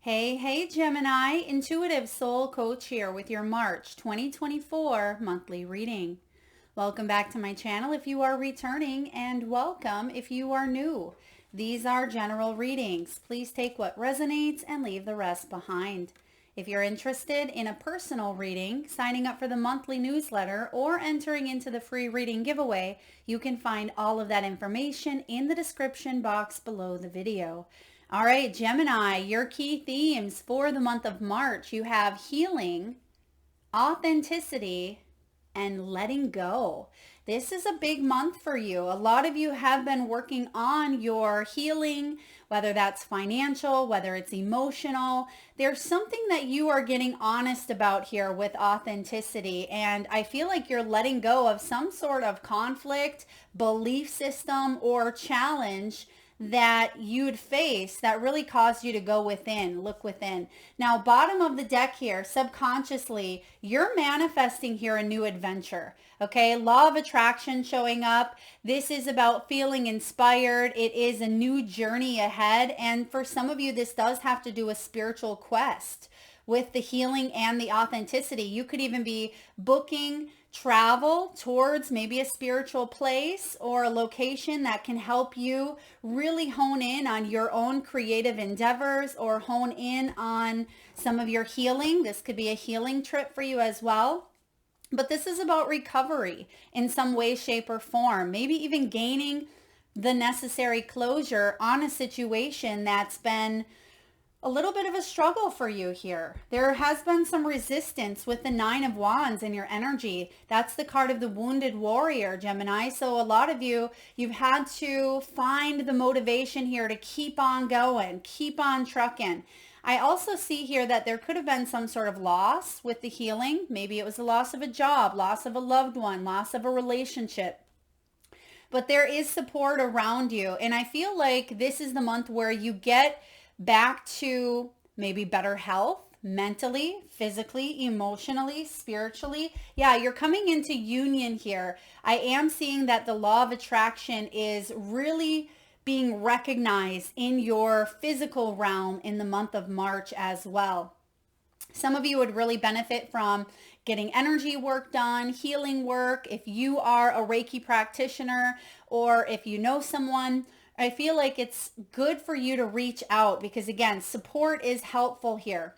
Hey, Gemini, Intuitive Soul Coach here with your March 2024 monthly reading. Welcome back to my channel if you are returning, and welcome if you are new. These are general readings. Please take what resonates and leave the rest behind. If you're interested in a personal reading, signing up for the monthly newsletter, or entering into the free reading giveaway, you can find all of that information in the description box below the video. All right, Gemini, your key themes for the month of March. You have healing, authenticity, and letting go. This is a big month for you. A lot of you have been working on your healing, whether that's financial, whether it's emotional. There's something that you are getting honest about here with authenticity. And I feel like you're letting go of some sort of conflict, belief system, or challenge that you'd face that really caused you to go within, look within. Now, bottom of the deck here, subconsciously, you're manifesting here a new adventure. Okay, law of attraction showing up. This is about feeling inspired. It is a new journey ahead. And for some of you, this does have to do a spiritual quest with the healing and the authenticity. You could even be booking travel towards maybe a spiritual place or a location that can help you really hone in on your own creative endeavors or hone in on some of your healing. This could be a healing trip for you as well. But this is about recovery in some way, shape, or form. Maybe even gaining the necessary closure on a situation that's been a little bit of a struggle for you here. There has been some resistance with the Nine of Wands in your energy. That's the card of the wounded warrior, Gemini. So a lot of you, you've had to find the motivation here to keep on going, keep on trucking. I also see here that there could have been some sort of loss with the healing. Maybe it was the loss of a job, loss of a loved one, loss of a relationship. But there is support around you. And I feel like this is the month where you get back to maybe better health, mentally, physically, emotionally, spiritually. Yeah, you're coming into union here. I am seeing that the law of attraction is really being recognized in your physical realm in the month of March as well. Some of you would really benefit from getting energy work done, healing work. If you are a Reiki practitioner or if you know someone, I feel like it's good for you to reach out because, again, support is helpful here.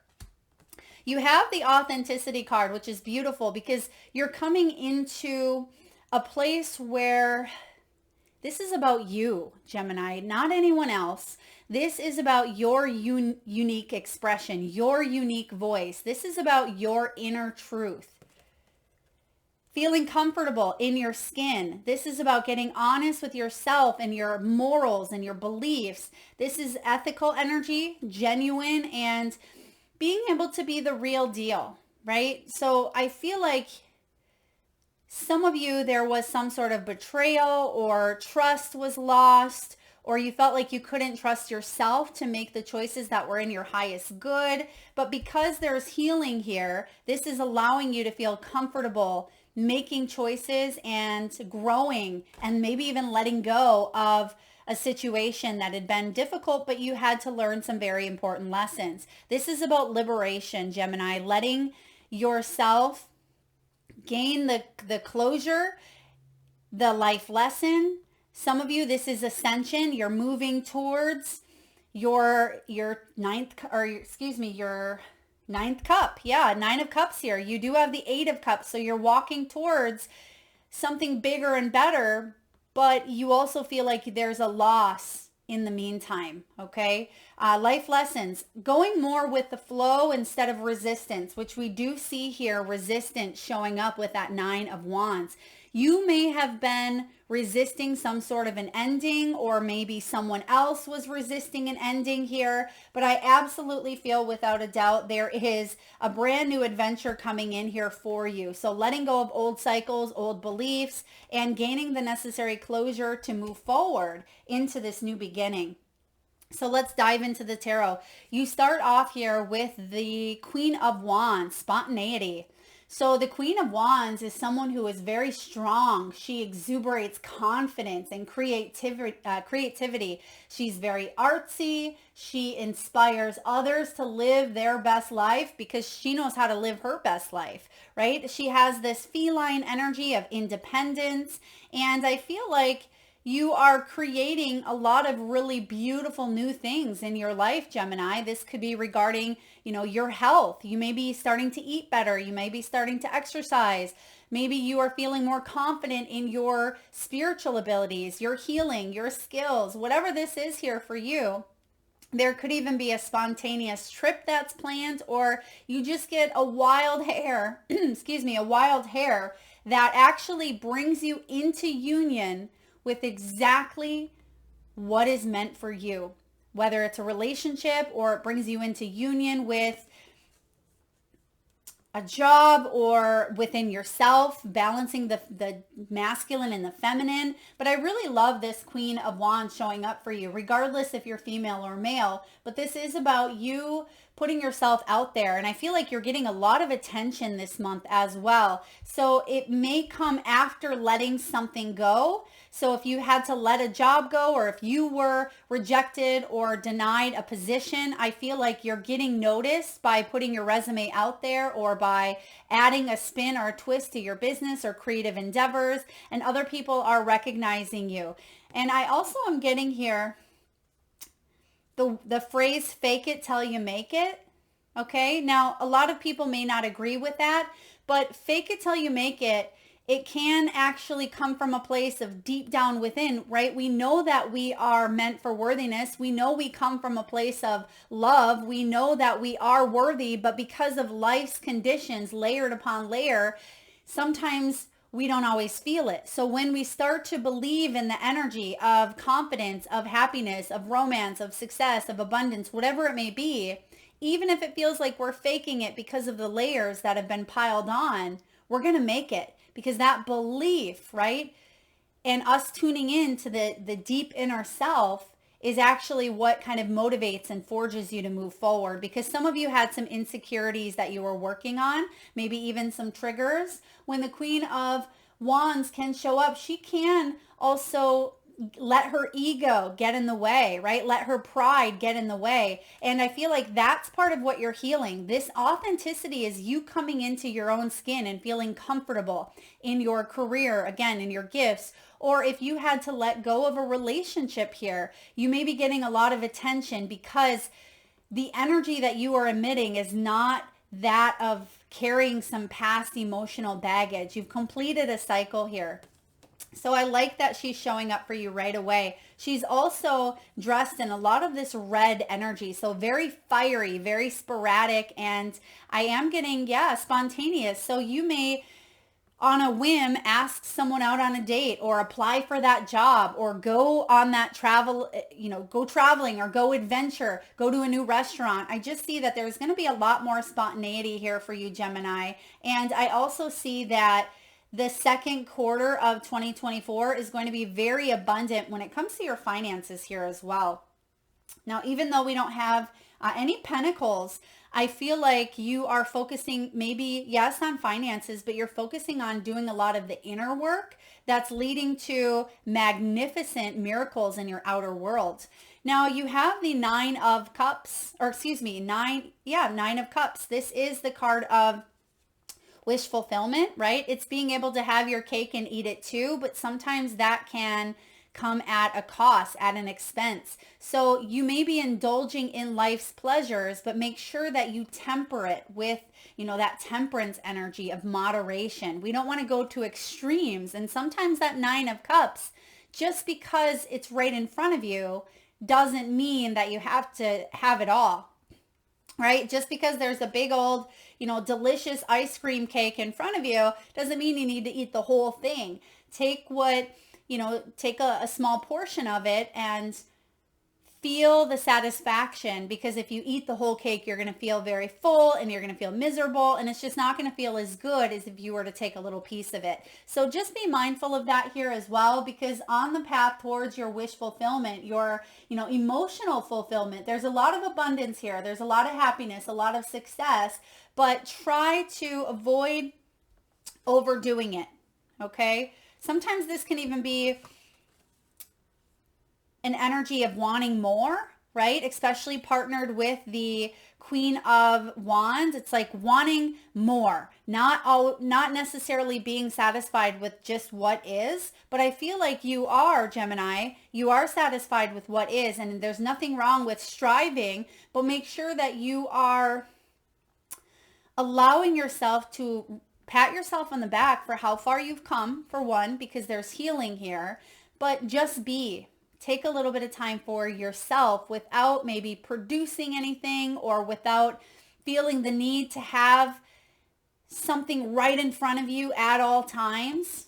You have the authenticity card, which is beautiful because you're coming into a place where this is about you, Gemini, not anyone else. This is about your unique expression, your unique voice. This is about your inner truth. Feeling comfortable in your skin. This is about getting honest with yourself and your morals and your beliefs. This is ethical energy, genuine, and being able to be the real deal, right? So I feel like some of you, there was some sort of betrayal or trust was lost, or you felt like you couldn't trust yourself to make the choices that were in your highest good. But because there's healing here, this is allowing you to feel comfortable making choices and growing and maybe even letting go of a situation that had been difficult, but you had to learn some very important lessons. This is about liberation, Gemini, letting yourself gain the closure, the life lesson. Some of you, this is ascension. You're moving towards your ninth cup. Yeah, Nine of Cups here. You do have the Eight of Cups, so you're walking towards something bigger and better, but you also feel like there's a loss in the meantime, okay? Life lessons, going more with the flow instead of resistance, which we do see here, resistance showing up with that Nine of Wands. You may have been resisting some sort of an ending, or maybe someone else was resisting an ending here, but I absolutely feel without a doubt there is a brand new adventure coming in here for you. So letting go of old cycles, old beliefs, and gaining the necessary closure to move forward into this new beginning. So let's dive into the tarot. You start off here with the Queen of Wands, spontaneity. So the Queen of Wands is someone who is very strong. She exuberates confidence and creativity. She's very artsy. She inspires others to live their best life because she knows how to live her best life, right? She has this feline energy of independence. And I feel like you are creating a lot of really beautiful new things in your life, Gemini. This could be regarding, your health. You may be starting to eat better. You may be starting to exercise. Maybe you are feeling more confident in your spiritual abilities, your healing, your skills, whatever this is here for you. There could even be a spontaneous trip that's planned, or you just get a wild hair, a wild hair that actually brings you into union with exactly what is meant for you, whether it's a relationship or it brings you into union with a job or within yourself, balancing the masculine and the feminine. But I really love this Queen of Wands showing up for you, regardless if you're female or male. But this is about you putting yourself out there. And I feel like you're getting a lot of attention this month as well. So it may come after letting something go. So if you had to let a job go, or if you were rejected or denied a position, I feel like you're getting noticed by putting your resume out there, or by adding a spin or a twist to your business or creative endeavors, and other people are recognizing you. And I also am getting here the phrase fake it till you make it. Okay. Now, a lot of people may not agree with that, but fake it till you make it, it can actually come from a place of deep down within, right? We know that we are meant for worthiness. We know we come from a place of love. We know that we are worthy, but because of life's conditions, layered upon layer, sometimes we don't always feel it. So when we start to believe in the energy of confidence, of happiness, of romance, of success, of abundance, whatever it may be, even if it feels like we're faking it because of the layers that have been piled on, we're going to make it, because that belief, right? And us tuning in to the deep inner self is actually what kind of motivates and forges you to move forward, because some of you had some insecurities that you were working on, maybe even some triggers. When the Queen of Wands can show up, she can also let her ego get in the way, right? Let her pride get in the way. And I feel like that's part of what you're healing. This authenticity is you coming into your own skin and feeling comfortable in your career, again, in your gifts. Or if you had to let go of a relationship here, you may be getting a lot of attention because the energy that you are emitting is not that of carrying some past emotional baggage. You've completed a cycle here. So I like that she's showing up for you right away. She's also dressed in a lot of this red energy. So very fiery, very sporadic. And I am getting, spontaneous. So you may, on a whim, ask someone out on a date, or apply for that job, or go on that travel, go traveling, or go adventure, go to a new restaurant. I just see that there's going to be a lot more spontaneity here for you, Gemini. And I also see that the second quarter of 2024 is going to be very abundant when it comes to your finances here as well. Now, even though we don't have any pentacles, I feel like you are focusing maybe, yes, on finances, but you're focusing on doing a lot of the inner work that's leading to magnificent miracles in your outer world. Now, you have the Nine of Cups. Nine of Cups. This is the card of wish fulfillment, right? It's being able to have your cake and eat it too, but sometimes that can come at a cost, at an expense. So you may be indulging in life's pleasures, but make sure that you temper it with, that temperance energy of moderation. We don't want to go to extremes. And sometimes that Nine of Cups, just because it's right in front of you, doesn't mean that you have to have it all, right? Just because there's a big old, delicious ice cream cake in front of you doesn't mean you need to eat the whole thing. Take a small portion of it and feel the satisfaction, because if you eat the whole cake, you're going to feel very full and you're going to feel miserable, and it's just not going to feel as good as if you were to take a little piece of it. So just be mindful of that here as well, because on the path towards your wish fulfillment, your, emotional fulfillment, there's a lot of abundance here. There's a lot of happiness, a lot of success, but try to avoid overdoing it. Okay. Sometimes this can even be an energy of wanting more, right? Especially partnered with the Queen of Wands. It's like wanting more, not necessarily being satisfied with just what is, but I feel like you are, Gemini, you are satisfied with what is, and there's nothing wrong with striving, but make sure that you are allowing yourself to pat yourself on the back for how far you've come, for one, because there's healing here, but just be. Take a little bit of time for yourself without maybe producing anything or without feeling the need to have something right in front of you at all times.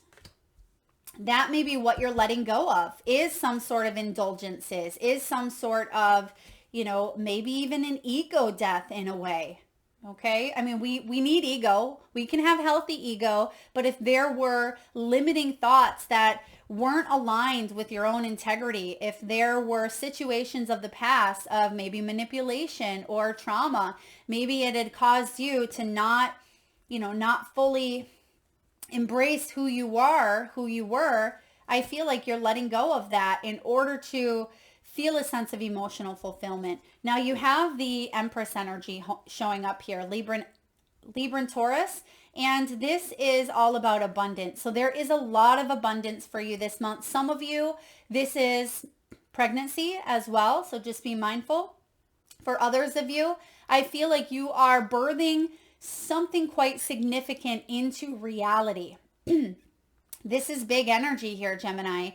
That may be what you're letting go of, is some sort of indulgences, is some sort of, maybe even an ego death in a way. Okay. I mean, we need ego. We can have healthy ego, but if there were limiting thoughts that weren't aligned with your own integrity, if there were situations of the past of maybe manipulation or trauma, maybe it had caused you to not fully embrace who you were, I feel like you're letting go of that in order to feel a sense of emotional fulfillment. Now you have the Empress energy showing up here, Libra and Taurus, and this is all about abundance. So there is a lot of abundance for you this month. Some of you, this is pregnancy as well, so just be mindful. For others of you, I feel like you are birthing something quite significant into reality. This is big energy here, Gemini.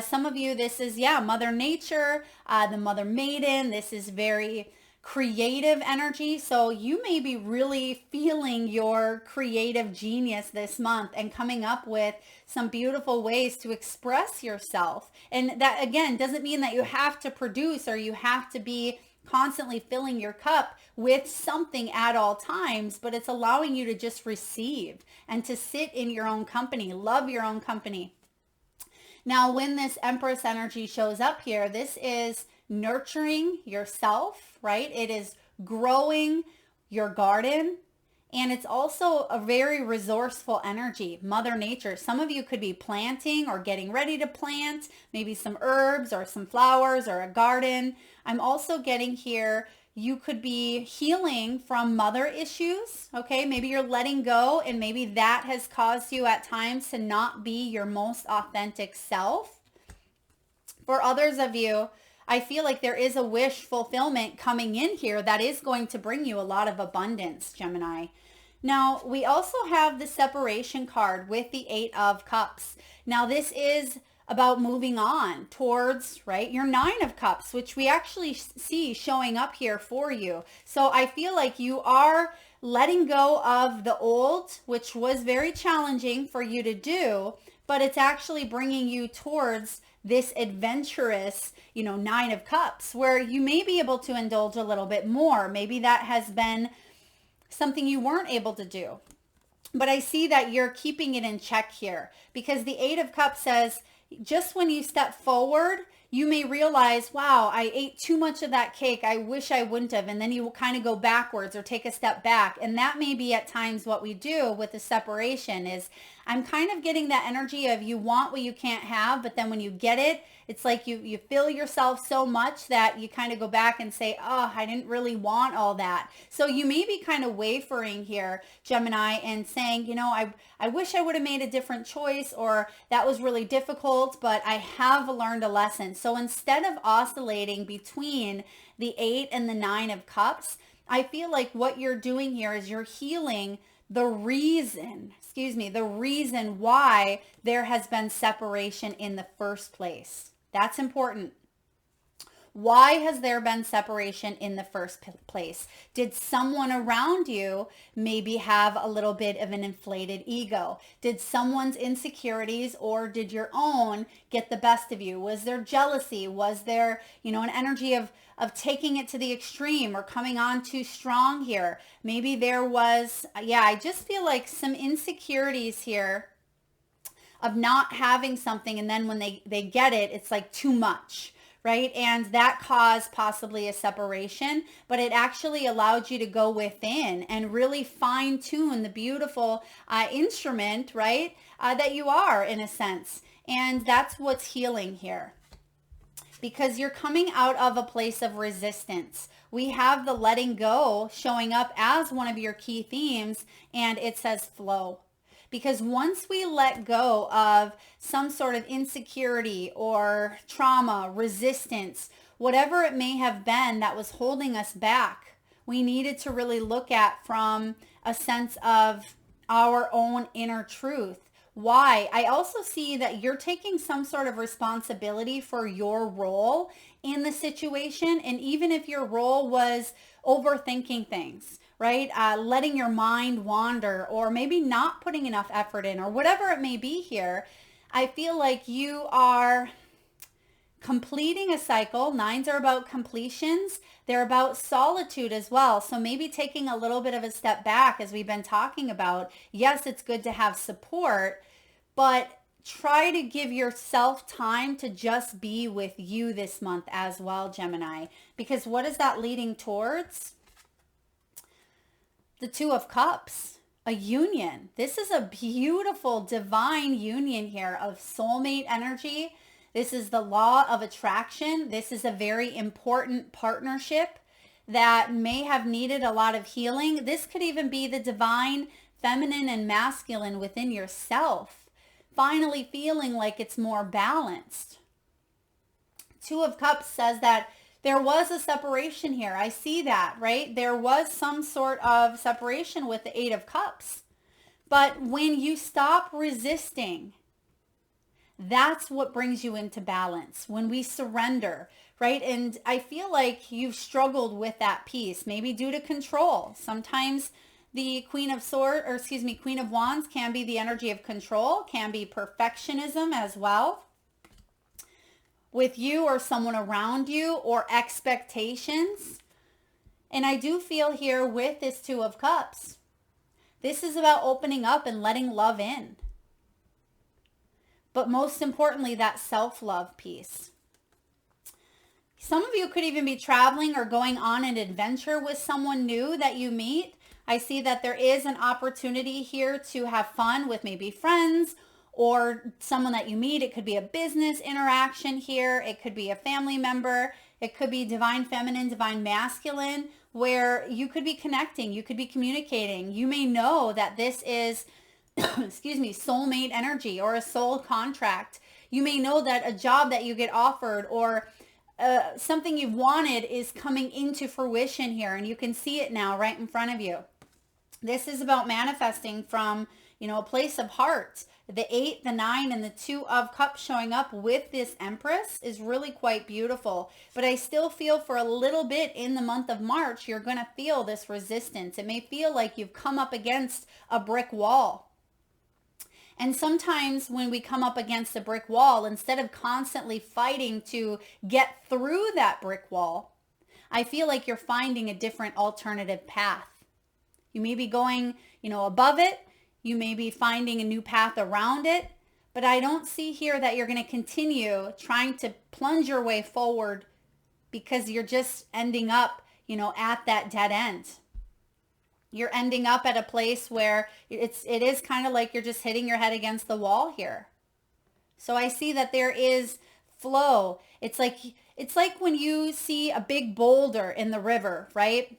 Some of you, this is, Mother Nature, the Mother Maiden. This is very creative energy. So you may be really feeling your creative genius this month and coming up with some beautiful ways to express yourself. And that, again, doesn't mean that you have to produce or you have to be constantly filling your cup with something at all times, but it's allowing you to just receive and to sit in your own company, love your own company. Now, when this Empress energy shows up here, this is nurturing yourself, right? It is growing your garden. And it's also a very resourceful energy, Mother Nature. Some of you could be planting or getting ready to plant, maybe some herbs or some flowers or a garden. I'm also getting here, you could be healing from mother issues, okay? Maybe you're letting go and maybe that has caused you at times to not be your most authentic self. For others of you, I feel like there is a wish fulfillment coming in here that is going to bring you a lot of abundance, Gemini. Now, we also have the separation card with the 8 of Cups. Now, this is about moving on towards, right, your 9 of Cups, which we actually see showing up here for you. So I feel like you are letting go of the old, which was very challenging for you to do, but it's actually bringing you towards this adventurous, 9 of Cups, where you may be able to indulge a little bit more. Maybe that has been something you weren't able to do. But I see that you're keeping it in check here because the 8 of Cups says, just when you step forward, you may realize, wow, I ate too much of that cake. I wish I wouldn't have. And then you will kind of go backwards or take a step back. And that may be at times what we do with the separation is I'm kind of getting that energy of you want what you can't have. But then when you get it, it's like you fill yourself so much that you kind of go back and say, oh, I didn't really want all that. So you may be kind of wavering here, Gemini, and saying, I wish I would have made a different choice or that was really difficult, but I have learned a lesson. So instead of oscillating between the 8 and the 9 of Cups, I feel like what you're doing here is you're healing the reason why there has been separation in the first place. That's important. Why has there been separation in the first place? Did someone around you maybe have a little bit of an inflated ego? Did someone's insecurities or did your own get the best of you? Was there jealousy? Was there, an energy of taking it to the extreme or coming on too strong here? Maybe there was, I just feel like some insecurities here of not having something, and then when they get it, it's like too much. right? And that caused possibly a separation, but it actually allowed you to go within and really fine tune the beautiful instrument, right? That you are, in a sense. And that's what's healing here, because you're coming out of a place of resistance. We have the letting go showing up as one of your key themes, and it says flow. Because once we let go of some sort of insecurity or trauma, resistance, whatever it may have been that was holding us back, we needed to really look at from a sense of our own inner truth. Why? I also see that you're taking some sort of responsibility for your role in the situation. And even if your role was overthinking things, right? Letting your mind wander, or maybe not putting enough effort in, or whatever it may be here, I feel like you are completing a cycle. Nines are about completions. They're about solitude as well. So maybe taking a little bit of a step back, as we've been talking about. Yes, it's good to have support, but try to give yourself time to just be with you this month as well, Gemini. Because what is that leading towards? The Two of Cups, a union. This is a beautiful divine union here of soulmate energy. This is the law of attraction. This is a very important partnership that may have needed a lot of healing. This could even be the divine feminine and masculine within yourself, finally feeling like it's more balanced. Two of Cups says that there was a separation here. I see that, right? There was some sort of separation with the Eight of Cups. But when you stop resisting, that's what brings you into balance. When we surrender, right? And I feel like you've struggled with that piece, maybe due to control. Sometimes the Queen of Wands can be the energy of control, can be perfectionism as well, with you or someone around you, or expectations. And I do feel here with this Two of Cups, this is about opening up and letting love in. But most importantly, that self-love piece. Some of you could even be traveling or going on an adventure with someone new that you meet. I see that there is an opportunity here to have fun with maybe friends or someone that you meet. It could be a business interaction here. It could be a family member. It could be divine feminine, divine masculine, where you could be connecting. You could be communicating. You may know that this is, soulmate energy or a soul contract. You may know that a job that you get offered or something you've wanted is coming into fruition here, and you can see it now right in front of you. This is about manifesting from, a place of heart. The 8, the 9, and the 2 of Cups showing up with this Empress is really quite beautiful. But I still feel for a little bit in the month of March, you're going to feel this resistance. It may feel like you've come up against a brick wall. And sometimes when we come up against a brick wall, instead of constantly fighting to get through that brick wall, I feel like you're finding a different alternative path. You may be going, above it. You may be finding a new path around it, but I don't see here that you're going to continue trying to plunge your way forward, because you're just ending up, at that dead end. You're ending up at a place where it is kind of like you're just hitting your head against the wall here. So I see that there is flow. It's like when you see a big boulder in the river, right?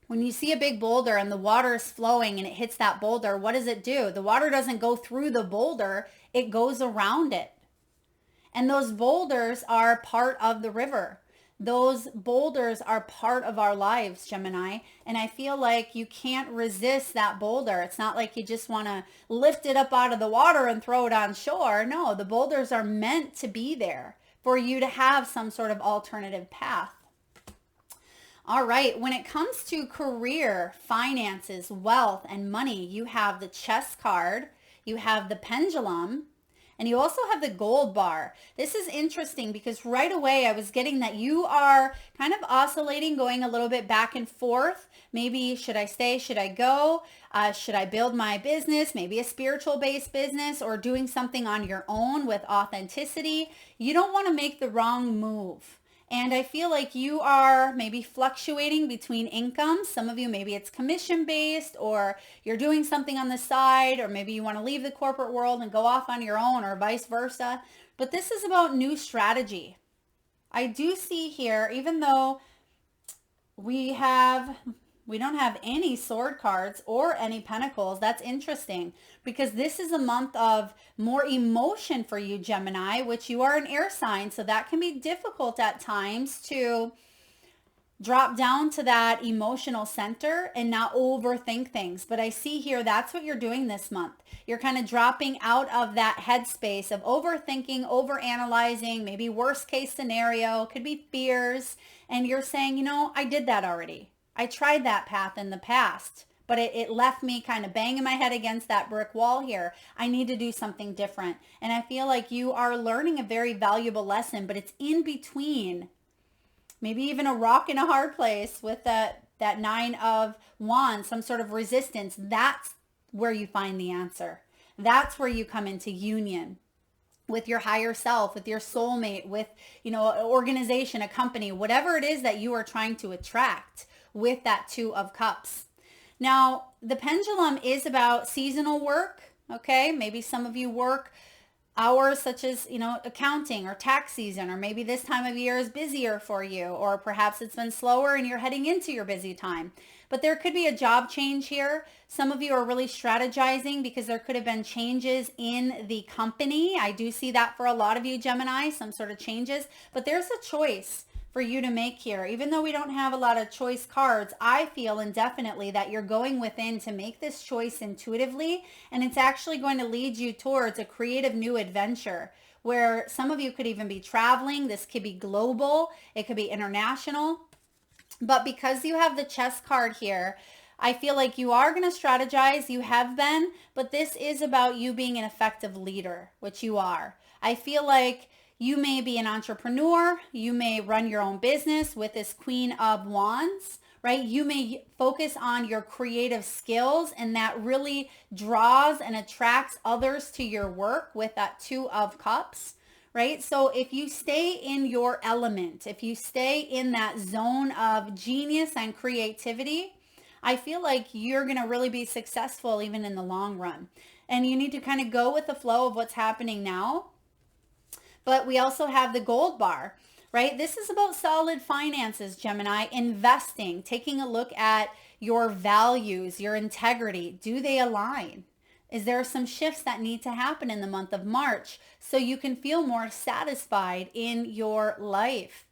When you see a big boulder and the water is flowing and it hits that boulder, what does it do? The water doesn't go through the boulder, it goes around it. And those boulders are part of the river. Those boulders are part of our lives, Gemini. And I feel like you can't resist that boulder. It's not like you just want to lift it up out of the water and throw it on shore. No, the boulders are meant to be there for you to have some sort of alternative path. All right, when it comes to career, finances, wealth, and money, you have the Chess card, you have the Pendulum, And you also have the gold bar. This is interesting because right away I was getting that you are kind of oscillating, going a little bit back and forth. Maybe should I stay? Should I go? Should I build my business? Maybe a spiritual based business, or doing something on your own with authenticity. You don't want to make the wrong move. And I feel like you are maybe fluctuating between incomes. Some of you, maybe it's commission based, or you're doing something on the side, or maybe you want to leave the corporate world and go off on your own, or vice versa. But this is about new strategy. I do see here, even though we don't have any sword cards or any pentacles. That's interesting because this is a month of more emotion for you, Gemini, which you are an air sign. So that can be difficult at times to drop down to that emotional center and not overthink things. But I see here, that's what you're doing this month. You're kind of dropping out of that headspace of overthinking, overanalyzing, maybe worst case scenario, could be fears. And you're saying, you know, I did that already. I tried that path in the past, but it left me kind of banging my head against that brick wall here. I need to do something different. And I feel like you are learning a very valuable lesson, but it's in between, maybe even a rock in a hard place with that Nine of Wands, some sort of resistance. That's where you find the answer. That's where you come into union with your higher self, with your soulmate, with, you know, an organization, a company, whatever it is that you are trying to attract with that Two of Cups. Now, the pendulum is about seasonal work, okay? Maybe some of you work hours such as, you know, accounting or tax season, or maybe this time of year is busier for you, or perhaps it's been slower and you're heading into your busy time. But there could be a job change here. Some of you are really strategizing because there could have been changes in the company. I do see that for a lot of you, Gemini, some sort of changes, but there's a choice for you to make here. Even though we don't have a lot of choice cards, I feel indefinitely that you're going within to make this choice intuitively, and it's actually going to lead you towards a creative new adventure where some of you could even be traveling. This could be global, it could be international. But because you have the chess card here, I feel like you are going to strategize. You have been, but this is about you being an effective leader, which you are. I feel like you may be an entrepreneur. You may run your own business with this Queen of Wands, right? You may focus on your creative skills, and that really draws and attracts others to your work with that Two of Cups, right? So if you stay in your element, if you stay in that zone of genius and creativity, I feel like you're going to really be successful even in the long run. And you need to kind of go with the flow of what's happening now. But we also have the gold bar, right? This is about solid finances, Gemini, investing, taking a look at your values, your integrity. Do they align? Is there some shifts that need to happen in the month of March so you can feel more satisfied in your life?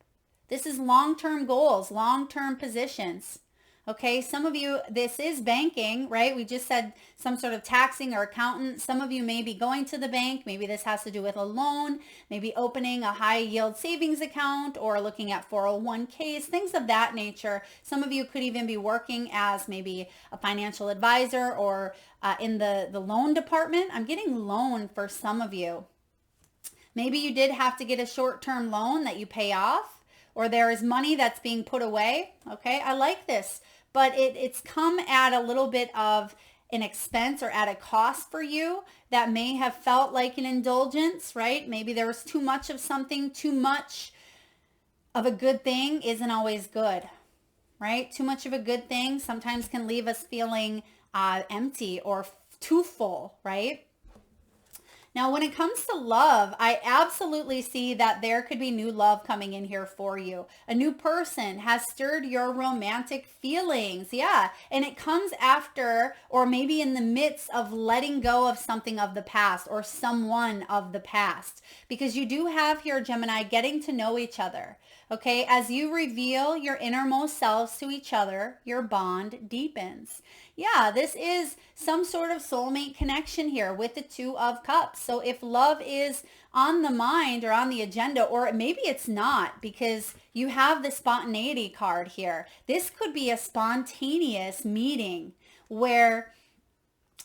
This is long-term goals, long-term positions. Okay, some of you, this is banking, right? We just said some sort of taxing or accountant. Some of you may be going to the bank. Maybe this has to do with a loan, maybe opening a high yield savings account, or looking at 401ks, things of that nature. Some of you could even be working as maybe a financial advisor or in the loan department. I'm getting loan for some of you. Maybe you did have to get a short-term loan that you pay off, or there is money that's being put away. Okay, I like this. But it's come at a little bit of an expense or at a cost for you that may have felt like an indulgence, right? Maybe there was too much of something. Too much of a good thing isn't always good, right? Too much of a good thing sometimes can leave us feeling empty or too full, right? Now, when it comes to love, I absolutely see that there could be new love coming in here for you. A new person has stirred your romantic feelings. Yeah. And it comes after, or maybe in the midst of letting go of something of the past or someone of the past. Because you do have here, Gemini, getting to know each other. Okay. As you reveal your innermost selves to each other, your bond deepens. Yeah, this is some sort of soulmate connection here with the Two of Cups. So if love is on the mind or on the agenda, or maybe it's not because you have the spontaneity card here. This could be a spontaneous meeting where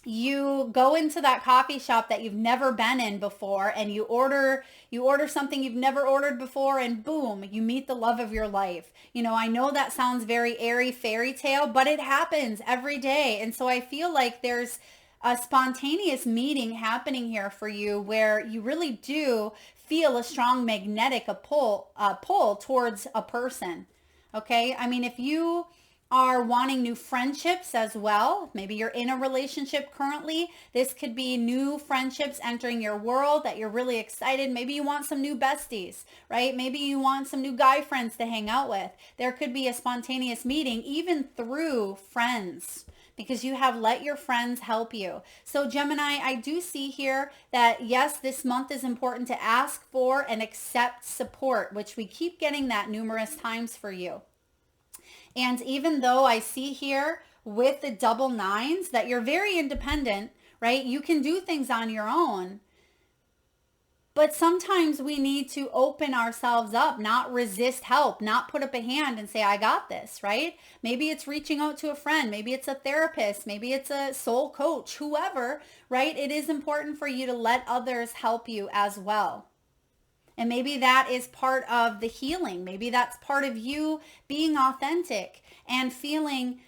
you go into that coffee shop that you've never been in before and you order something you've never ordered before, and boom, you meet the love of your life. I know that sounds very airy fairy tale, but it happens every day. And so I feel like there's a spontaneous meeting happening here for you where you really do feel a strong magnetic pull towards a person. Okay? I mean, if you are wanting new friendships as well, maybe you're in a relationship currently, this could be new friendships entering your world that you're really excited. Maybe you want some new besties, right? Maybe you want some new guy friends to hang out with. There could be a spontaneous meeting even through friends, because you have let your friends help you. So Gemini, I do see here that yes, this month is important to ask for and accept support, which we keep getting that numerous times for you. And even though I see here with the double nines that you're very independent, right? You can do things on your own. But sometimes we need to open ourselves up, not resist help, not put up a hand and say, I got this, right? Maybe it's reaching out to a friend. Maybe it's a therapist. Maybe it's a soul coach, whoever, right? It is important for you to let others help you as well. And maybe that is part of the healing. Maybe that's part of you being authentic and feeling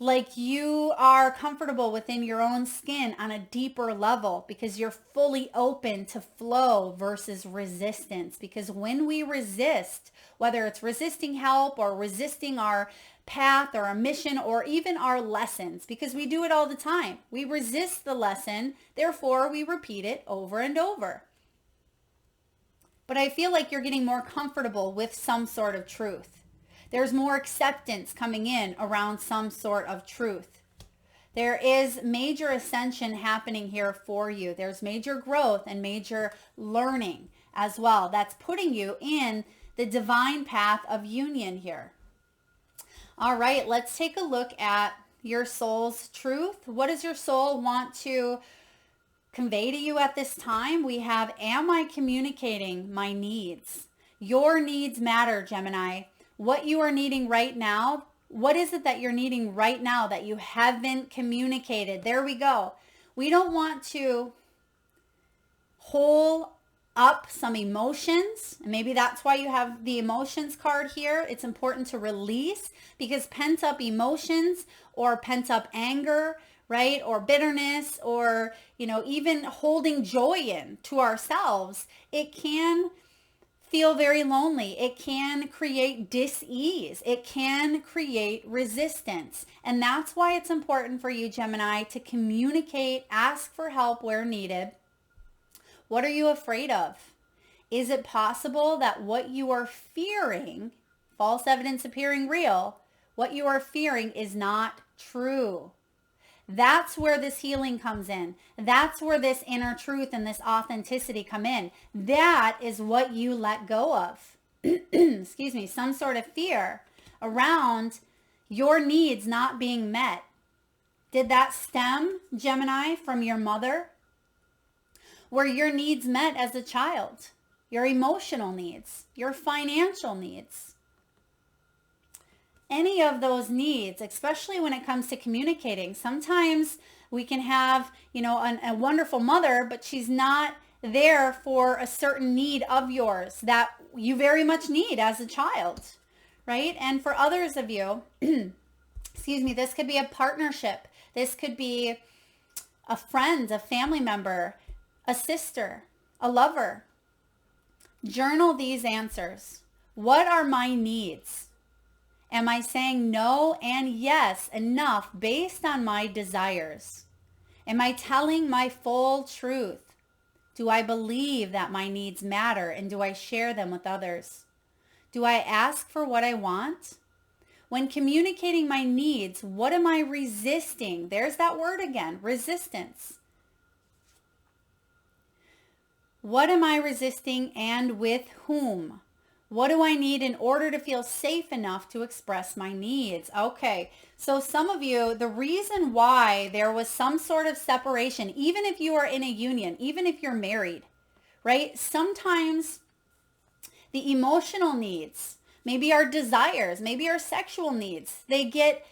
like you are comfortable within your own skin on a deeper level because you're fully open to flow versus resistance. Because when we resist, whether it's resisting help or resisting our path or our mission or even our lessons, because we do it all the time. We resist the lesson, therefore we repeat it over and over. But I feel like you're getting more comfortable with some sort of truth. There's more acceptance coming in around some sort of truth. There is major ascension happening here for you. There's major growth and major learning as well. That's putting you in the divine path of union here. All right, let's take a look at your soul's truth. What does your soul want to convey to you at this time? We have, am I communicating my needs? Your needs matter, Gemini. What you are needing right now, what is it that you're needing right now that you haven't communicated? There we go. We don't want to hold up some emotions. Maybe that's why you have the emotions card here. It's important to release, because pent up emotions or pent up anger, right? Or bitterness, or, even holding joy in to ourselves, it can feel very lonely. It can create dis-ease. It can create resistance. And that's why it's important for you, Gemini, to communicate, ask for help where needed. What are you afraid of? Is it possible that what you are fearing, false evidence appearing real, what you are fearing is not true? That's where this healing comes in. That's where this inner truth and this authenticity come in. That is what you let go of. Excuse me, some sort of fear around your needs not being met. Did that stem, Gemini, from your mother? Were your needs met as a child? Your emotional needs, your financial needs? Any of those needs, especially when it comes to communicating. Sometimes we can have, a wonderful mother, but she's not there for a certain need of yours that you very much need as a child, right? And for others of you, excuse me, this could be a partnership. This could be a friend, a family member, a sister, a lover. Journal these answers. What are my needs? Am I saying no and yes enough based on my desires? Am I telling my full truth? Do I believe that my needs matter, and do I share them with others? Do I ask for what I want? When communicating my needs, what am I resisting? There's that word again, resistance. What am I resisting, and with whom? What do I need in order to feel safe enough to express my needs? Okay, so some of you, the reason why there was some sort of separation, even if you are in a union, even if you're married, right? Sometimes the emotional needs, maybe our desires, maybe our sexual needs, they get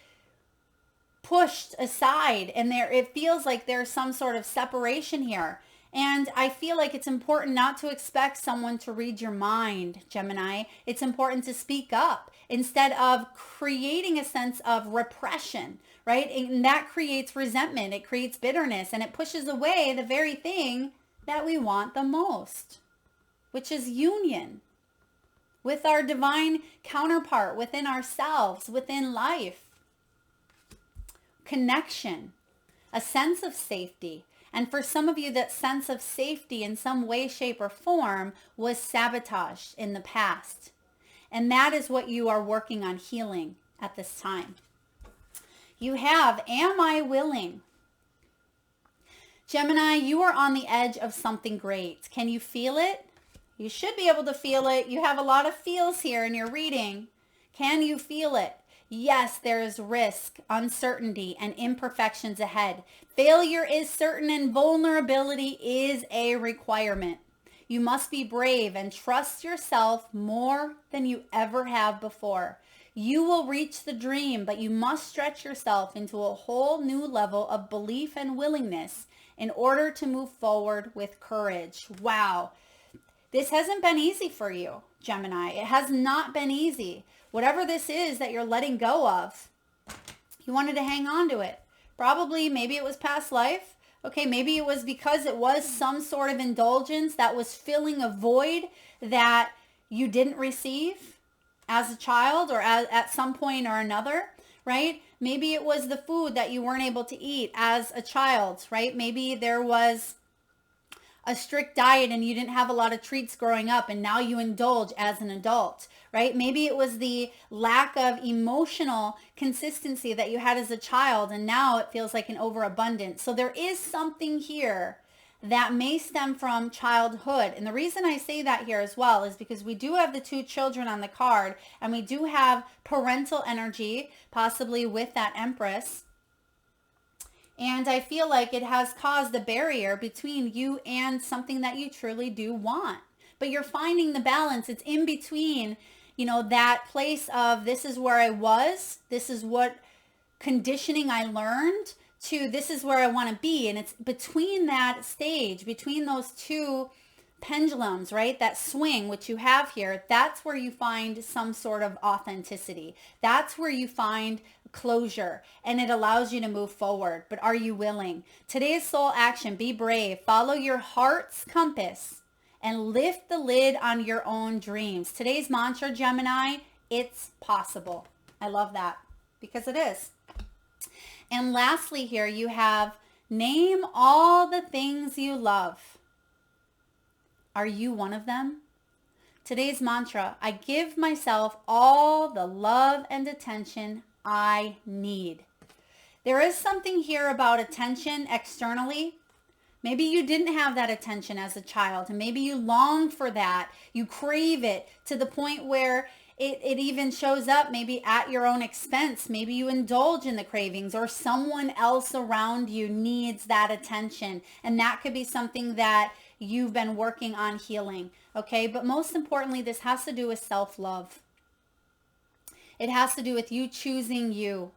pushed aside, and it feels like there's some sort of separation here. And I feel like it's important not to expect someone to read your mind, Gemini. It's important to speak up instead of creating a sense of repression, right? And that creates resentment. It creates bitterness, and it pushes away the very thing that we want the most, which is union with our divine counterpart, within ourselves, within life. Connection, a sense of safety. And for some of you, that sense of safety in some way, shape, or form was sabotaged in the past. And that is what you are working on healing at this time. You have, am I willing? Gemini, you are on the edge of something great. Can you feel it? You should be able to feel it. You have a lot of feels here in your reading. Can you feel it? Yes, there is risk, uncertainty, and imperfections ahead. Failure is certain and vulnerability is a requirement. You must be brave and trust yourself more than you ever have before. You will reach the dream, but you must stretch yourself into a whole new level of belief and willingness in order to move forward with courage. Wow. This hasn't been easy for you, Gemini. It has not been easy. Whatever this is that you're letting go of, you wanted to hang on to it. Probably, maybe it was past life. Okay, maybe it was because it was some sort of indulgence that was filling a void that you didn't receive as a child or at some point or another, right? Maybe it was the food that you weren't able to eat as a child, right? Maybe there was a strict diet and you didn't have a lot of treats growing up and now you indulge as an adult, right? Maybe it was the lack of emotional consistency that you had as a child and now it feels like an overabundance. So there is something here that may stem from childhood. And the reason I say that here as well is because we do have the 2 children on the card and we do have parental energy, possibly with that Empress. And I feel like it has caused a barrier between you and something that you truly do want. But you're finding the balance. It's in between, that place of this is where I was, this is what conditioning I learned, to this is where I want to be. And it's between that stage, between those 2 pendulums, right? That swing, which you have here, that's where you find some sort of authenticity. That's where you find closure and it allows you to move forward. But are you willing? Today's soul action, be brave, follow your heart's compass and lift the lid on your own dreams. Today's mantra, Gemini, it's possible. I love that because it is. And lastly here you have name all the things you love. Are you one of them? Today's mantra, I give myself all the love and attention I need. There is something here about attention externally. Maybe you didn't have that attention as a child and maybe you long for that. You crave it to the point where it even shows up maybe at your own expense. Maybe you indulge in the cravings or someone else around you needs that attention. And that could be something that you've been working on healing. Okay, but most importantly, this has to do with self-love. It has to do with you choosing you.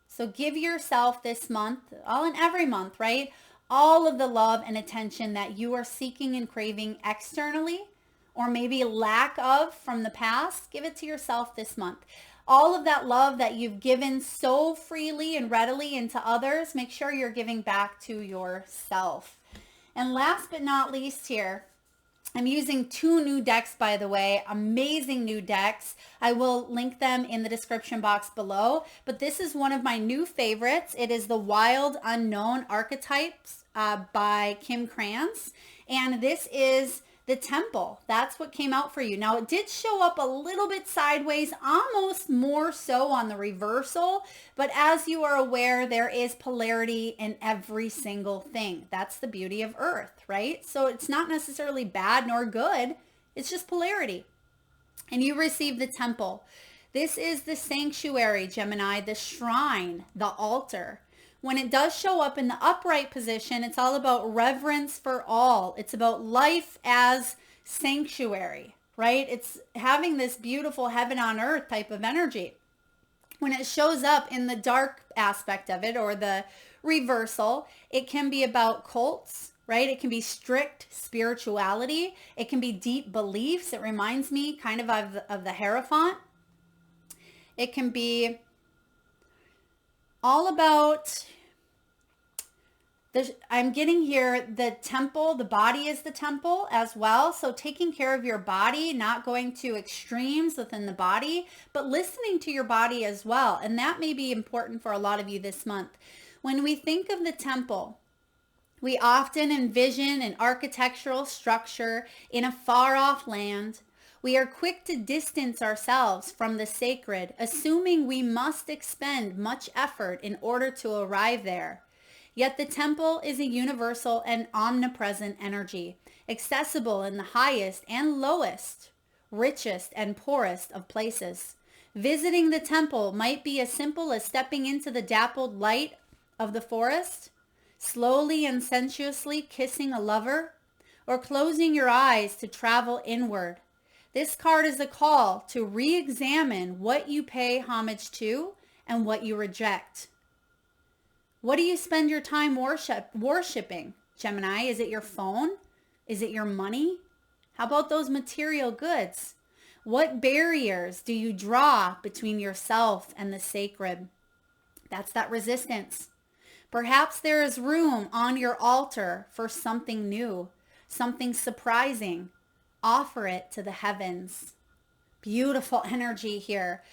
So give yourself this month, all in every month, right? All of the love and attention that you are seeking and craving externally, or maybe lack of from the past, give it to yourself this month. All of that love that you've given so freely and readily into others, make sure you're giving back to yourself. And last but not least here, I'm using 2 new decks, by the way, amazing new decks. I will link them in the description box below, but this is one of my new favorites. It is the Wild Unknown Archetypes by Kim Krans, and this is the Temple. That's what came out for you. Now, it did show up a little bit sideways, almost more so on the reversal, but as you are aware, there is polarity in every single thing. That's the beauty of Earth, right? So it's not necessarily bad nor good. It's just polarity. And you receive the Temple. This is the sanctuary, Gemini, the shrine, the altar. When it does show up in the upright position, it's all about reverence for all. It's about life as sanctuary, right? It's having this beautiful heaven on earth type of energy. when it shows up in the dark aspect of it or the reversal, it can be about cults, right? It can be strict spirituality. It can be deep beliefs. It reminds me kind of the Hierophant. It can be all about I'm getting here the temple, the body is the temple as well. So taking care of your body, not going to extremes within the body, but listening to your body as well. And that may be important for a lot of you this month. When we think of the temple, we often envision an architectural structure in a far off land. We are quick to distance ourselves from the sacred, assuming we must expend much effort in order to arrive there. Yet the temple is a universal and omnipresent energy, accessible in the highest and lowest, richest and poorest of places. Visiting the temple might be as simple as stepping into the dappled light of the forest, slowly and sensuously kissing a lover, or closing your eyes to travel inward. This card is a call to re-examine what you pay homage to and what you reject. What do you spend your time worshiping, Gemini? Is it your phone? Is it your money? How about those material goods? What barriers do you draw between yourself and the sacred? That's that resistance. Perhaps there is room on your altar for something new, something surprising. Offer it to the heavens. Beautiful energy here.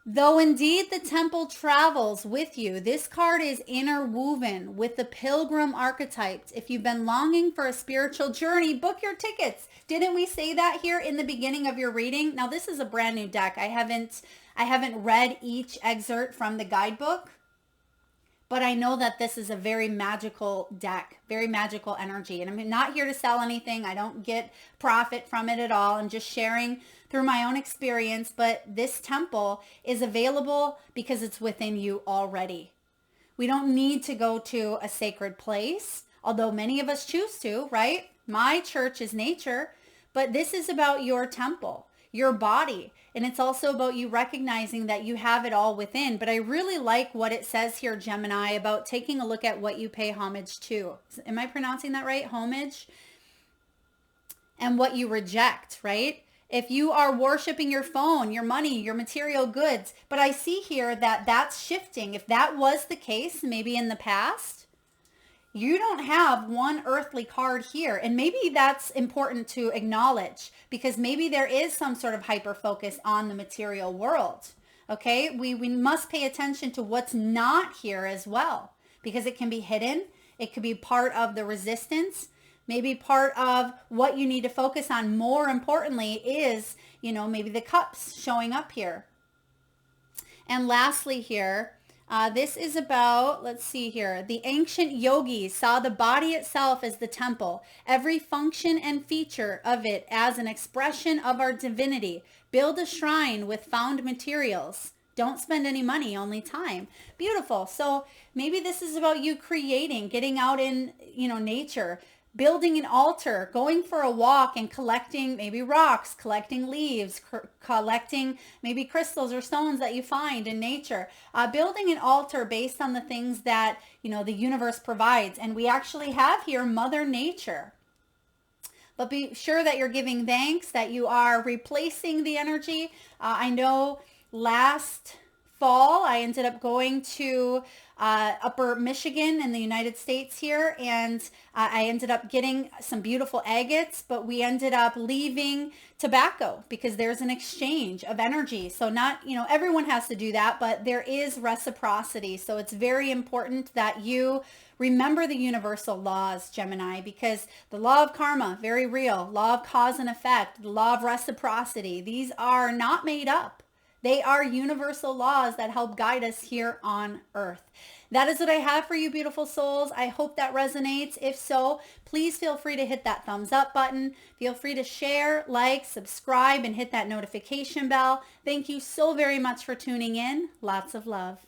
Though indeed the temple travels with you, this card is interwoven with the pilgrim archetypes. If you've been longing for a spiritual journey, book your tickets. Didn't we say that here in the beginning of your reading? Now this is a brand new deck. I haven't read each excerpt from the guidebook, but I know that this is a very magical deck, very magical energy. And I'm not here to sell anything. I don't get profit from it at all. I'm just sharing through my own experience, but this temple is available because it's within you already. We don't need to go to a sacred place, although many of us choose to, right? My church is nature, but this is about your temple, your body. And it's also about you recognizing that you have it all within. But I really like what it says here, Gemini, about taking a look at what you pay homage to. Am I pronouncing that right? Homage? And what you reject, right? If you are worshiping your phone, your money, your material goods, but I see here that that's shifting. If that was the case, maybe in the past, you don't have one earthly card here. And maybe that's important to acknowledge because maybe there is some sort of hyper focus on the material world. Okay, we must pay attention to what's not here as well because it can be hidden. It could be part of the resistance. Maybe part of what you need to focus on more importantly is, maybe the cups showing up here. And lastly here, this is about, let's see here, the ancient yogis saw the body itself as the temple, every function and feature of it as an expression of our divinity. Build a shrine with found materials. Don't spend any money, only time. Beautiful. So maybe this is about you creating, getting out in, nature, building an altar, going for a walk and collecting maybe rocks, collecting leaves, collecting maybe crystals or stones that you find in nature, building an altar based on the things that, the universe provides. And we actually have here Mother Nature. But be sure that you're giving thanks, that you are replacing the energy. I know last fall, I ended up going to Upper Michigan in the United States here, and I ended up getting some beautiful agates, but we ended up leaving tobacco because there's an exchange of energy. So not, everyone has to do that, but there is reciprocity. So it's very important that you remember the universal laws, Gemini, because the law of karma, very real, law of cause and effect, the law of reciprocity, these are not made up. They are universal laws that help guide us here on earth. That is what I have for you, beautiful souls. I hope that resonates. If so, please feel free to hit that thumbs up button. Feel free to share, like, subscribe, and hit that notification bell. Thank you so very much for tuning in. Lots of love.